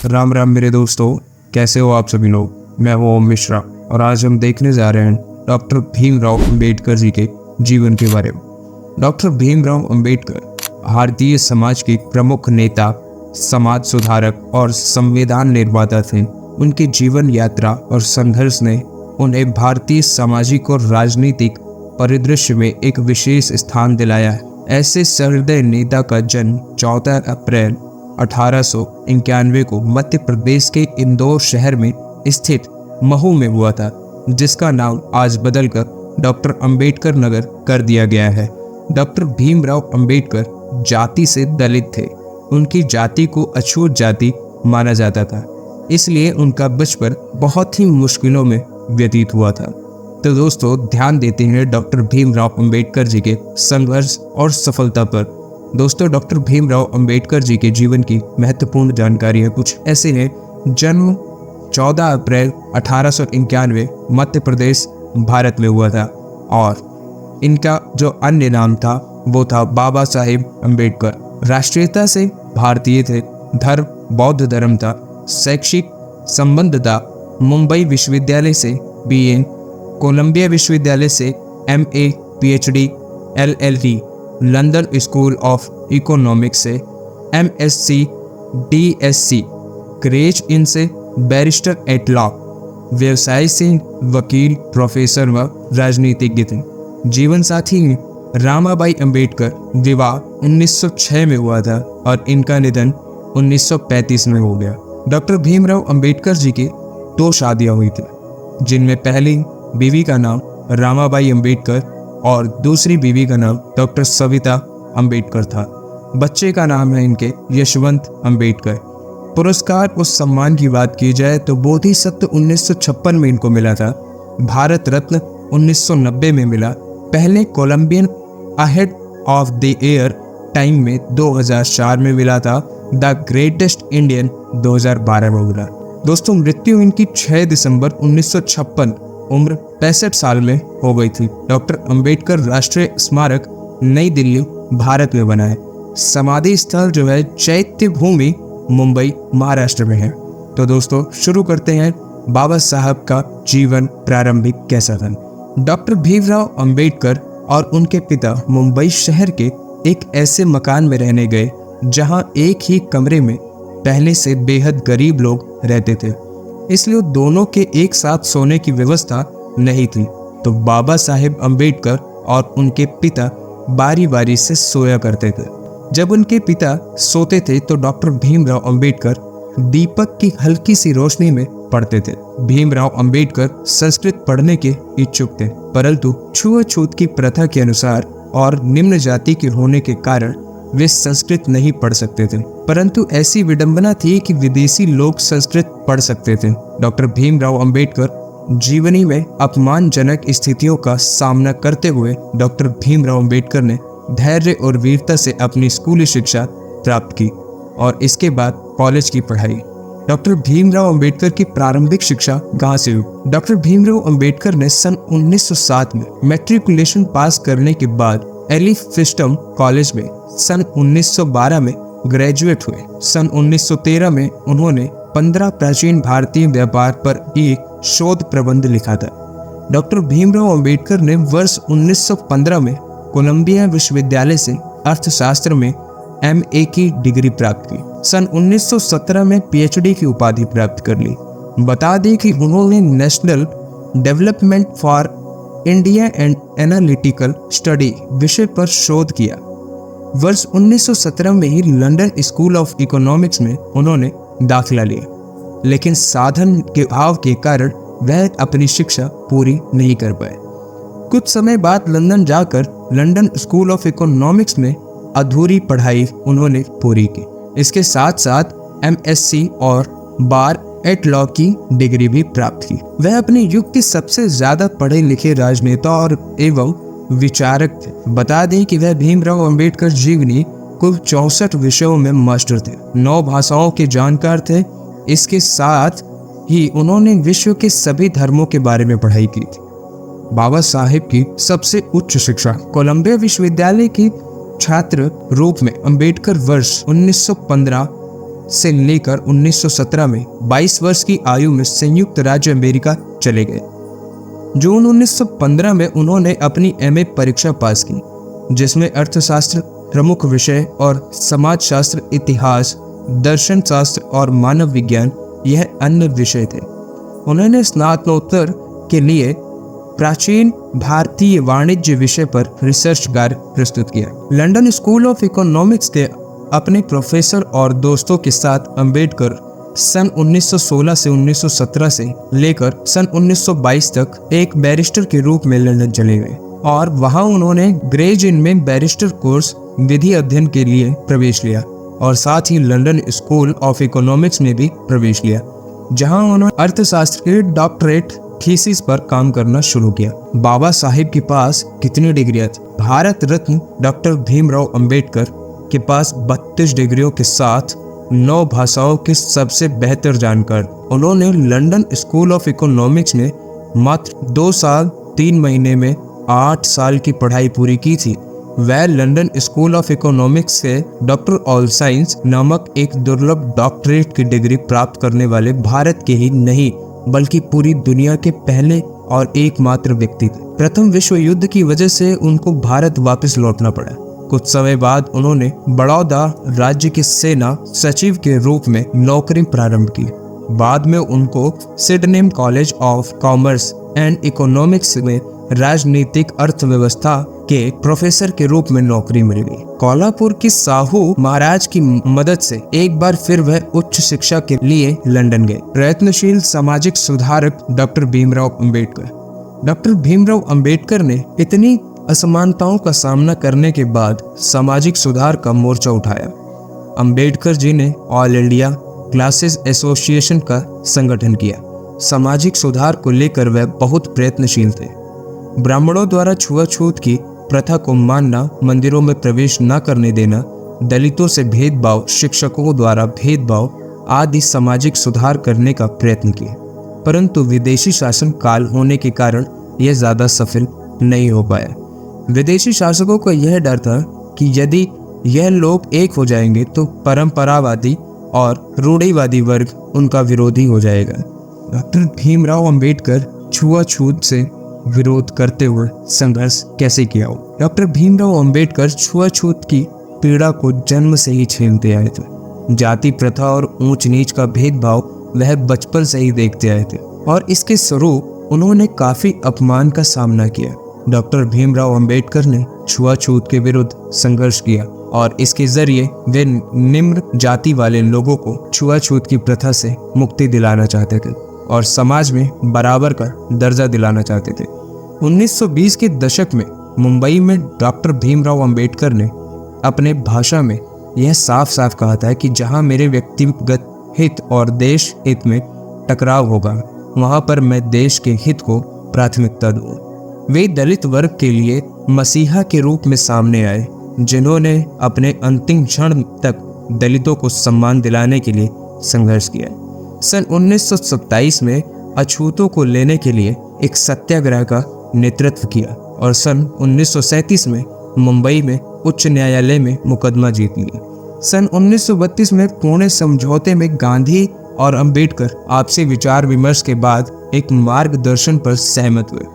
राम राम मेरे दोस्तों, कैसे हो आप सभी लोग। मैं हूं ओम मिश्रा और आज हम देखने जा रहे हैं डॉक्टर भीमराव अंबेडकर जी के जीवन के बारे में। डॉक्टर भीमराव अंबेडकर भारतीय समाज के प्रमुख नेता, समाज सुधारक और संविधान निर्माता थे। उनकी जीवन यात्रा और संघर्ष ने उन्हें भारतीय सामाजिक और राजनीतिक परिदृश्य में एक विशेष स्थान दिलाया है। ऐसे सहृदय नेता का जन्म 14 अप्रैल 1891 को मध्य प्रदेश के इंदौर शहर में स्थित महू में हुआ था, जिसका नाम आज बदलकर डॉक्टर अंबेडकर नगर कर दिया गया है। डॉक्टर भीमराव अंबेडकर जाति से दलित थे। उनकी जाति को अछूत जाति माना जाता था, इसलिए उनका बचपन बहुत ही मुश्किलों में व्यतीत हुआ था। तो दोस्तों, ध्यान देते हैं डॉक्टर भीमराव अंबेडकर जी के संघर्ष और सफलता पर। दोस्तों, डॉक्टर भीमराव अंबेडकर जी के जीवन की महत्वपूर्ण जानकारियाँ कुछ ऐसे हैं। जन्म 14 अप्रैल 1891 मध्य प्रदेश भारत में हुआ था और इनका जो अन्य नाम था वो था बाबा साहेब अंबेडकर। राष्ट्रीयता से भारतीय थे। धर्म बौद्ध धर्म था। शैक्षिक संबंध था मुंबई विश्वविद्यालय से BA, कोलंबिया विश्वविद्यालय से MA, PhD, LLD, London school of economics से MSc, DSc, ग्रेज इन से बैरिस्टर एट लॉ, व्यवसाय से वकील, प्रोफेसर व राजनीतिज्ञ थे। जीवन साथी रामाबाई अंबेडकर विवाह 1906 में हुआ था और इनका निधन 1935 में हो गया। डॉक्टर भीमराव अंबेडकर जी की 2 शादियां हुई थी, जिनमें पहली बीवी का नाम रामाबाई अंबेडकर और दूसरी बीवी का नाम डॉक्टर सविता अंबेडकर था। बच्चे का नाम है इनके यशवंत अंबेडकर। पुरस्कार और सम्मान की बात की जाए तो बोधिसत्व 1956 में इनको मिला था। भारत रत्न 1990 में मिला। पहले Colombian ahead of the year time में 2004 में मिला था। द ग्रेटेस्ट इंडियन 2012 में मिला। दोस्तों, मृत्यु इनकी 6 दिसंबर 1956 उम्र 65 साल में हो गई थी। डॉक्टर अंबेडकर राष्ट्रीय स्मारक नई दिल्ली भारत में बना है। समाधि स्थल जो है चैत्य भूमि मुंबई महाराष्ट्र में है। तो दोस्तों, शुरू करते हैं बाबा साहब का जीवन प्रारंभिक कैसा था। डॉक्टर भीमराव अंबेडकर और उनके पिता मुंबई शहर के एक ऐसे मकान में रहने गए जहां एक ही कमरे में पहले से बेहद गरीब लोग रहते थे, इसलिए दोनों के एक साथ सोने की व्यवस्था नहीं थी। तो बाबा साहेब अंबेडकर और उनके पिता बारी बारी से सोया करते थे। जब उनके पिता सोते थे तो डॉक्टर भीमराव अंबेडकर दीपक की हल्की सी रोशनी में पढ़ते थे। भीमराव अंबेडकर संस्कृत पढ़ने के इच्छुक थे, परंतु छुआछूत की प्रथा के अनुसार और निम्न जाति के होने के कारण वे संस्कृत नहीं पढ़ सकते थे। परंतु ऐसी विडंबना थी कि विदेशी लोग संस्कृत पढ़ सकते थे। डॉक्टर भीमराव अंबेडकर जीवनी में अपमानजनक स्थितियों का सामना करते हुए डॉक्टर भीमराव अंबेडकर ने धैर्य और वीरता से अपनी स्कूली शिक्षा प्राप्त की और इसके बाद कॉलेज की पढ़ाई। डॉक्टर भीमराव अंबेडकर की प्रारंभिक शिक्षा कहाँ से हुई। डॉक्टर भीमराव अंबेडकर ने सन 1907 में मैट्रिकुलेशन पास करने के बाद एलिफिस्टम कॉलेज में सन 1912 में ग्रेजुएट हुए। सन 1913 में उन्होंने 15 प्राचीन भारतीय व्यापार पर एक शोध प्रबंध लिखा था। डॉक्टर भीमराव अंबेडकर ने वर्ष 1915 में कोलंबिया विश्वविद्यालय से अर्थशास्त्र में MA की डिग्री प्राप्त की। सन 1917 में PhD की उपाधि प्राप्त कर ली। बता दें कि उन्होंने national development for India and analytical study विषय पर शोध किया। वर्ष 1917 में ही लंदन स्कूल ऑफ इकोनॉमिक्स में उन्होंने दाखिला लिया, लेकिन साधन के अभाव के कारण वह अपनी शिक्षा पूरी नहीं कर पाए। कुछ समय बाद लंदन जाकर लंदन स्कूल ऑफ इकोनॉमिक्स में अधूरी पढ़ाई उन्होंने पूरी की। इसके साथ साथ MSc और बार एट लॉ की डिग्री भी प्राप्त की। वह अपने युग के सबसे ज्यादा पढ़े लिखे राजनेता और एवं विचारक थे। बता दें कि वह भीमराव अंबेडकर जीवनी कुल 64 विषयों में मास्टर थे। 9 भाषाओं के जानकार थे। इसके साथ ही उन्होंने विश्व के सभी धर्मों के बारे में पढ़ाई की थी। बाबा साहेब की सबसे उच्च शिक्षा कोलंबिया विश्वविद्यालय की छात्र रूप में अंबेडकर वर्ष 1915 से लेकर 1917 में 22 वर्ष की आयु में संयुक्त राज्य अमेरिका चले गए। जून 1915 में उन्होंने अपनी एमए परीक्षा पास की, जिसमें अर्थशास्त्र प्रमुख विषय और समाजशास्त्र, इतिहास, दर्शन शास्त्र और मानव विज्ञान यह अन्य विषय थे। उन्होंने स्नातकोत्तर के लिए प्राचीन भारतीय वाणिज्य विषय पर रिसर्च कार्य प्रस्तुत किया। लंदन स्कूल ऑफ इकोनॉमिक्स के अपने प्रोफेसर और दोस्तों के साथ अंबेडकर सन 1916 से 1917 से लेकर सन 1922 तक एक बैरिस्टर के रूप में लंदन चले गए और वहां उन्होंने ग्रेज इन में बैरिस्टर कोर्स विधि अध्ययन के लिए प्रवेश लिया और साथ ही लंदन स्कूल ऑफ इकोनॉमिक्स में भी प्रवेश लिया, जहां उन्होंने अर्थशास्त्र के डॉक्टरेट थीसिस पर काम करना शुरू किया। बाबा साहिब के पास कितनी डिग्रियां थी? भारत रत्न डॉक्टर भीमराव अंबेडकर के पास 32 डिग्रियों के साथ 9 भाषाओं के सबसे बेहतर जानकार। उन्होंने लंदन स्कूल ऑफ इकोनॉमिक्स में मात्र 2 साल 3 महीने में 8 साल की पढ़ाई पूरी की थी। वह लंदन स्कूल ऑफ इकोनॉमिक्स से डॉक्टर ऑल साइंस नामक एक दुर्लभ डॉक्टरेट की डिग्री प्राप्त करने वाले भारत के ही नहीं बल्कि पूरी दुनिया के पहले और एकमात्र व्यक्ति थे। प्रथम विश्व युद्ध की वजह से उनको भारत वापस लौटना पड़ा। कुछ समय बाद उन्होंने बड़ौदा राज्य की सेना सचिव के रूप में नौकरी प्रारंभ की। बाद में उनको Sydenham college of commerce and economics में राजनीतिक अर्थव्यवस्था के प्रोफेसर के रूप में नौकरी मिल गई। कोल्हापुर की साहू महाराज की मदद से एक बार फिर वह उच्च शिक्षा के लिए लंदन गए। प्रयत्नशील सामाजिक सुधारक डॉक्टर भीमराव अंबेडकर। डॉक्टर भीमराव अंबेडकर ने इतनी असमानताओं का सामना करने के बाद सामाजिक सुधार का मोर्चा उठाया। अंबेडकर जी ने ऑल इंडिया क्लासेस एसोसिएशन का संगठन किया। सामाजिक सुधार को लेकर वह बहुत प्रयत्नशील थे। ब्राह्मणों द्वारा छुआछूत की प्रथा को मानना, मंदिरों में प्रवेश न करने देना, दलितों से भेदभाव, शिक्षकों द्वारा भेदभाव आदि सामाजिक सुधार करने का प्रयत्न किया, परंतु विदेशी शासन काल होने के कारण यह ज्यादा सफल नहीं हो पाया। विदेशी शासकों को यह डर था कि यदि यह लोग एक हो जाएंगे तो परंपरावादी और रूढ़िवादी वर्ग उनका विरोधी हो जाएगा। डॉक्टर भीमराव अंबेडकर छुआछूत से विरोध करते हुए संघर्ष कैसे किया हो? डॉक्टर भीमराव अंबेडकर छुआछूत की पीड़ा को जन्म से ही झेलते आए थे। जाति प्रथा और ऊंच नीच का भेदभाव वह बचपन से ही देखते आए थे और इसके स्वरूप उन्होंने काफी अपमान का सामना किया। डॉक्टर भीमराव अंबेडकर ने छुआछूत के विरुद्ध संघर्ष किया और इसके जरिए वे निम्न जाति वाले लोगों को छुआछूत की प्रथा से मुक्ति दिलाना चाहते थे और समाज में बराबर का दर्जा दिलाना चाहते थे। 1920 के दशक में मुंबई में डॉक्टर भीमराव अंबेडकर ने अपने भाषण में यह साफ साफ कहा था कि जहां मेरे व्यक्तिगत हित और देश हित में टकराव होगा, वहां पर मैं देश के हित को प्राथमिकता दूंगा। वे दलित वर्ग के लिए मसीहा के रूप में सामने आए, जिन्होंने अपने अंतिम क्षण तक दलितों को सम्मान दिलाने के लिए संघर्ष किया। सन 1927 में अछूतों को लेने के लिए एक सत्याग्रह का नेतृत्व किया और सन 1937 में मुंबई में उच्च न्यायालय में मुकदमा जीत लिया। सन 1932 में पुणे समझौते में गांधी और अंबेडकर आपसी विचार विमर्श के बाद एक मार्गदर्शन पर सहमत हुए।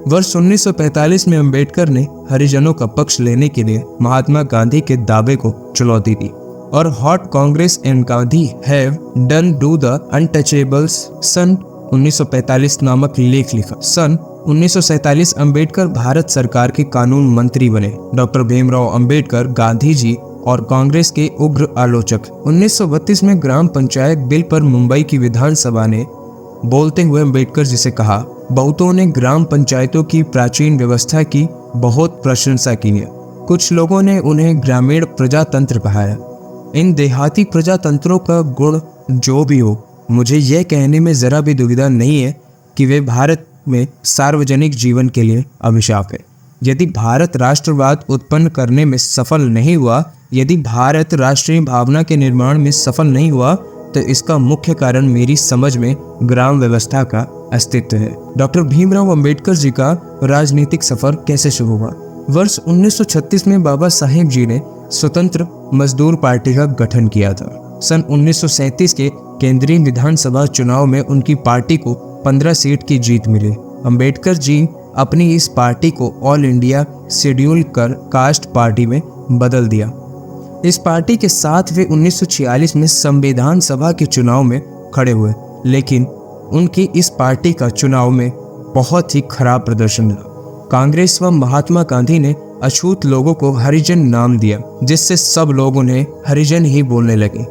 वर्ष 1945 में अंबेडकर ने हरिजनों का पक्ष लेने के लिए महात्मा गांधी के दावे को चुनौती दी और what Congress and Gandhi have done to the untouchables सन 1945 नामक लेख लिखा। सन 1947 अंबेडकर भारत सरकार के कानून मंत्री बने। डॉक्टर भीमराव अंबेडकर गांधी जी और कांग्रेस के उग्र आलोचक। 1932 में ग्राम पंचायत बिल पर मुंबई की विधानसभा ने बोलते हुए अंबेडकर जी से कहा, बहुतों ने ग्राम पंचायतों की प्राचीन व्यवस्था की बहुत प्रशंसा की है, कुछ लोगों ने उन्हें ग्रामीण प्रजातंत्र कहा है। इन देहाती प्रजातंत्रों का गुण जो भी हो, मुझे यह कहने में जरा भी दुविधा नहीं है कि वे भारत में सार्वजनिक जीवन के लिए अभिशाप है। यदि भारत राष्ट्रवाद उत्पन्न करने में सफल नहीं हुआ, यदि भारत राष्ट्रीय भावना के निर्माण में सफल नहीं हुआ, तो इसका मुख्य कारण मेरी समझ में ग्राम व्यवस्था का अस्तित्व है। डॉक्टर भीमराव अंबेडकर जी का राजनीतिक सफर कैसे शुरू हुआ? वर्ष 1936 में बाबा साहेब जी ने स्वतंत्र मजदूर पार्टी का गठन किया था। सन 1937 के केंद्रीय विधानसभा चुनाव में उनकी पार्टी को 15 सीट की जीत मिली। अंबेडकर जी अपनी इस पार्टी को all India schedule caste party में बदल दिया। इस पार्टी के साथ वे 1946 में संविधान सभा के चुनाव में खड़े हुए, लेकिन उनकी इस पार्टी का चुनाव में बहुत ही खराब प्रदर्शन रहा। कांग्रेस व महात्मा गांधी ने अछूत लोगों को हरिजन नाम दिया, जिससे सब लोग उन्हें हरिजन ही बोलने लगे।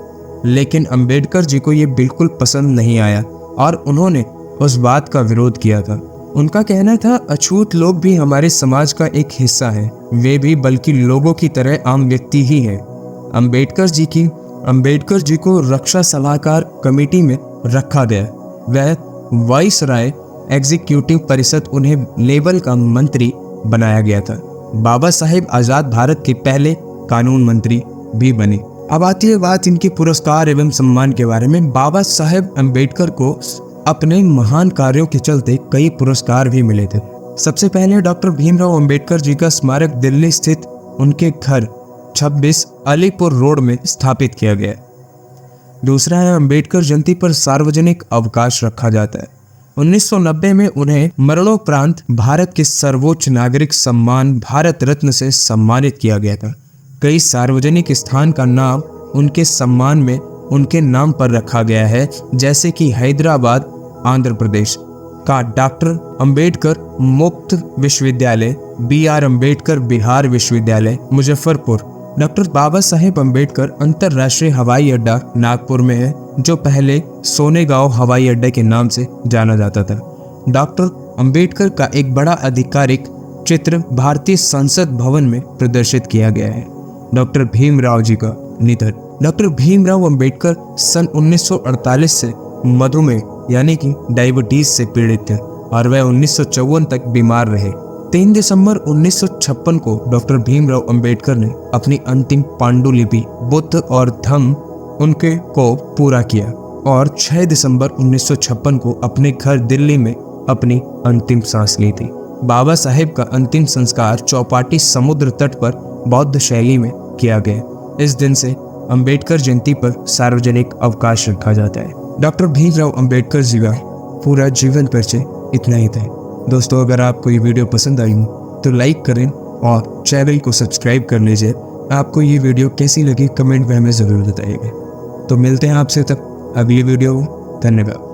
लेकिन अंबेडकर जी को ये बिल्कुल पसंद नहीं आया और उन्होंने उस बात का विरोध किया था। उनका कहना था, अछूत लोग भी हमारे समाज का एक हिस्सा है, वे भी बल्कि लोगों की तरह आम व्यक्ति ही हैं। अंबेडकर जी को रक्षा सलाहकार कमेटी में रखा गया। वह वाइसराय एग्जीक्यूटिव परिषद उन्हें लेवल का मंत्री बनाया गया था। बाबा साहेब आजाद भारत के पहले कानून मंत्री भी बने। अब आती है बात इनके पुरस्कार एवं सम्मान के बारे में। बाबा साहेब अंबेडकर को अपने महान कार्यों के चलते कई पुरस्कार भी मिले थे। सबसे पहले डॉक्टर भीमराव अंबेडकर जी का स्मारक दिल्ली स्थित उनके घर 26 अलीपुर रोड में स्थापित किया गया। दूसरा है, अंबेडकर जयंती पर सार्वजनिक अवकाश रखा जाता है। 1990 में उन्हें मरणोपरांत भारत के सर्वोच्च नागरिक सम्मान भारत रत्न से सम्मानित किया गया था। कई सार्वजनिक स्थान का नाम उनके सम्मान में उनके नाम पर रखा गया है, जैसे कि हैदराबाद आंध्र प्रदेश का डॉक्टर अंबेडकर मुक्त विश्वविद्यालय, BR अम्बेडकर बिहार विश्वविद्यालय मुजफ्फरपुर, डॉक्टर बाबा साहेब अम्बेडकर अंतर्राष्ट्रीय हवाई अड्डा नागपुर में है, जो पहले सोनेगांव हवाई अड्डे के नाम से जाना जाता था। डॉक्टर अंबेडकर का एक बड़ा आधिकारिक चित्र भारतीय संसद भवन में प्रदर्शित किया गया है। डॉक्टर भीमराव जी का निधन। डॉक्टर भीमराव अंबेडकर सन 1948 से मधुमेह यानी कि डायबिटीज से पीड़ित थे और वह 1954 तक बीमार रहे। 3 दिसंबर 1956 को डॉक्टर भीमराव अंबेडकर ने अपनी अंतिम पांडुलिपि बुद्ध और धम्म उनके को पूरा किया और 6 दिसंबर 1956 को अपने घर दिल्ली में अपनी अंतिम सांस ली थी। बाबा साहेब का अंतिम संस्कार चौपाटी समुद्र तट पर बौद्ध शैली में किया गया। इस दिन से अंबेडकर जयंती पर सार्वजनिक अवकाश रखा जाता है। डॉक्टर भीमराव अंबेडकर जी का पूरा जीवन परिचय इतना ही था। दोस्तों, अगर आपको ये वीडियो पसंद आई हो तो लाइक करें और चैनल को सब्सक्राइब कर लीजिए। आपको ये वीडियो कैसी लगी कमेंट में हमें ज़रूर बताइएगा। तो मिलते हैं आपसे तब अगली वीडियो। धन्यवाद।